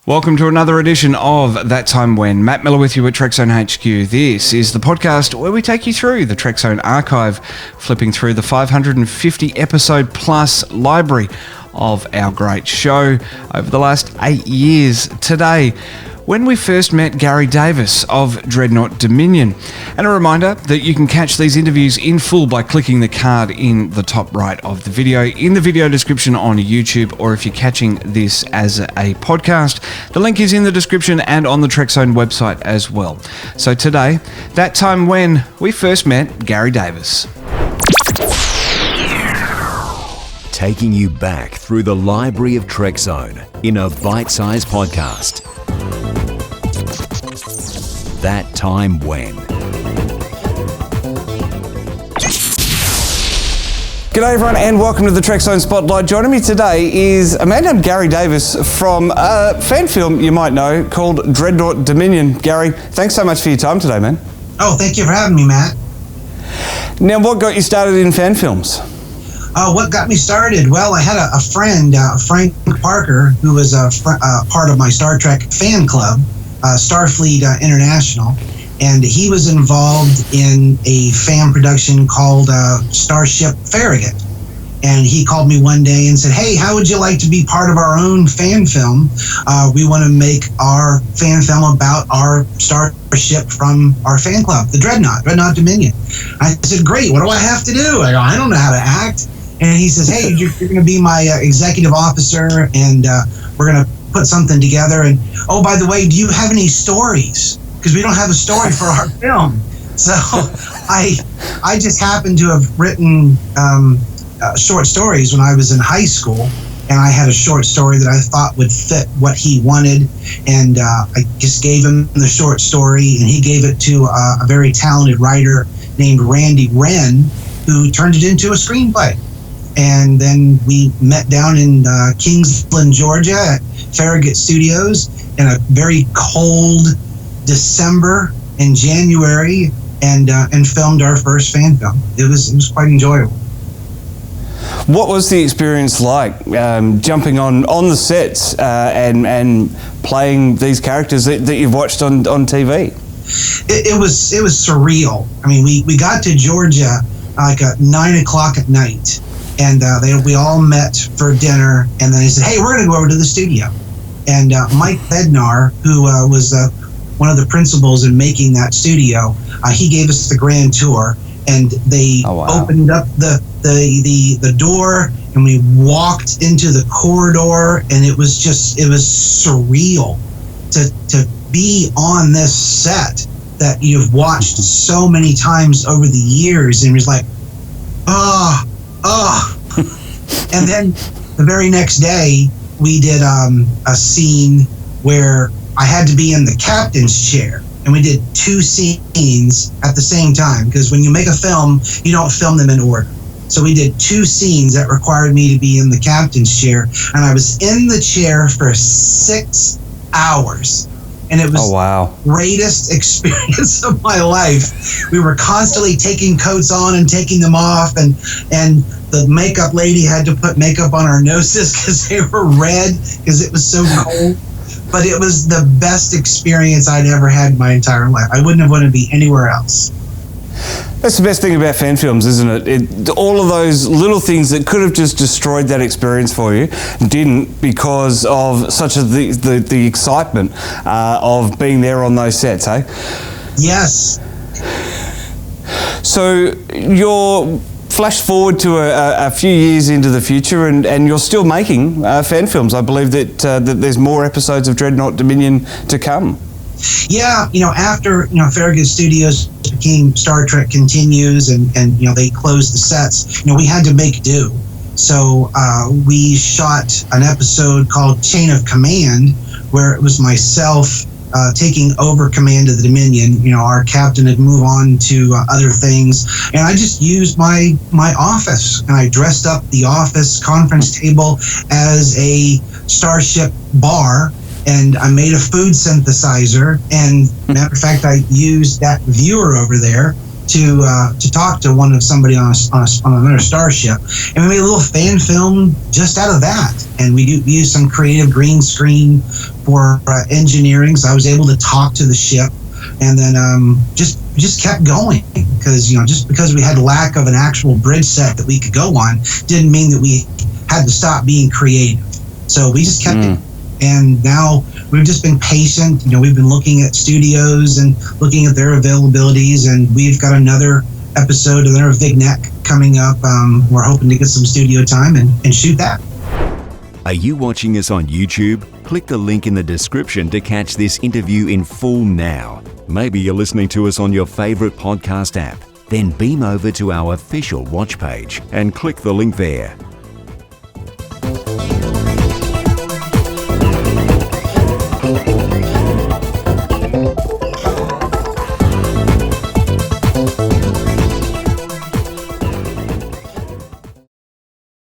Welcome to another edition of That Time When. Matt Miller with you at Trekzone HQ. This is the podcast where we take you through the Trekzone archive, flipping through the 550 episode plus library of our great show over the last 8 years. Today, when we first met Gary Davis of Dreadnought Dominion. And a reminder that you can catch these interviews in full by clicking the card in the top right of the video, in the video description on YouTube, or if you're catching this as a podcast, the link is in the description and on the Trekzone website as well. So today, that time when we first met Gary Davis. Taking you back through the library of Trekzone in a bite-sized podcast. That Time When. G'day everyone and welcome to the Trekzone Spotlight. Joining me today is a man named Gary Davis from a fan film you might know called Dreadnought Dominion. Gary, thanks so much for your time today, man. Oh, thank you for having me, Matt. Now, what got you started in fan films? What got me started? Well, I had a friend, Frank Parker, who was part of my Star Trek fan club, Starfleet International, and he was involved in a fan production called Starship Farragut. And he called me one day and said, "Hey, how would you like to be part of our own fan film? We want to make our fan film about our starship from our fan club, the Dreadnought Dominion." I said, "Great, what do I have to do?" I go, "I don't know how to act." And he says, "Hey, you're going to be my executive officer, and we're going to put something together. And oh, by the way, do you have any stories? Because we don't have a story for our film." So I just happened to have written short stories when I was in high school, and I had a short story that I thought would fit what he wanted, and I just gave him the short story, and he gave it to a very talented writer named Randy Wren, who turned it into a screenplay. And then we met down in Kingsland, Georgia at Farragut Studios in a very cold December and January, and filmed our first fan film. It was quite enjoyable. What was the experience like, jumping on the sets and playing these characters that you've watched on TV? It was surreal. I mean, we got to Georgia like at 9 o'clock at night. And we all met for dinner, and then he said, "Hey, we're going to go over to the studio." And Mike Bednar, who was one of the principals in making that studio, he gave us the grand tour, and they opened up the door, and we walked into the corridor, and it was surreal to be on this set that you've watched so many times over the years, and it was like, oh. And then the very next day, we did a scene where I had to be in the captain's chair, and we did 2 scenes at the same time, because when you make a film, you don't film them in order. So we did 2 scenes that required me to be in the captain's chair, and I was in the chair for 6 hours. And it was the greatest experience of my life. We were constantly taking coats on and taking them off, and the makeup lady had to put makeup on our noses because they were red because it was so cold. But it was the best experience I'd ever had in my entire life. I wouldn't have wanted to be anywhere else. That's the best thing about fan films, isn't it? All of those little things that could have just destroyed that experience for you didn't, because of such the excitement of being there on those sets, eh? Yes. So you're flash forward to a few years into the future, and you're still making fan films. I believe that there's more episodes of Dreadnought Dominion to come. Yeah, after Farragut Studios became Star Trek Continues, and they closed the sets, we had to make do. So we shot an episode called Chain of Command, where it was myself taking over command of the Dominion. Our captain had moved on to other things, and I just used my office, and I dressed up the office conference table as a starship bar, and I made a food synthesizer, and matter of fact, I used that viewer over there to talk to somebody on another starship, and we made a little fan film just out of that. And we used some creative green screen for engineering, so I was able to talk to the ship, and then just kept going because just because we had lack of an actual bridge set that we could go on didn't mean that we had to stop being creative. So we just kept it. And now we've just been patient. We've been looking at studios and looking at their availabilities, and we've got another episode of their Vignette coming up. We're hoping to get some studio time and shoot that. Are you watching us on YouTube? Click the link in the description to catch this interview in full now. Maybe you're listening to us on your favorite podcast app. Then beam over to our official watch page and click the link there.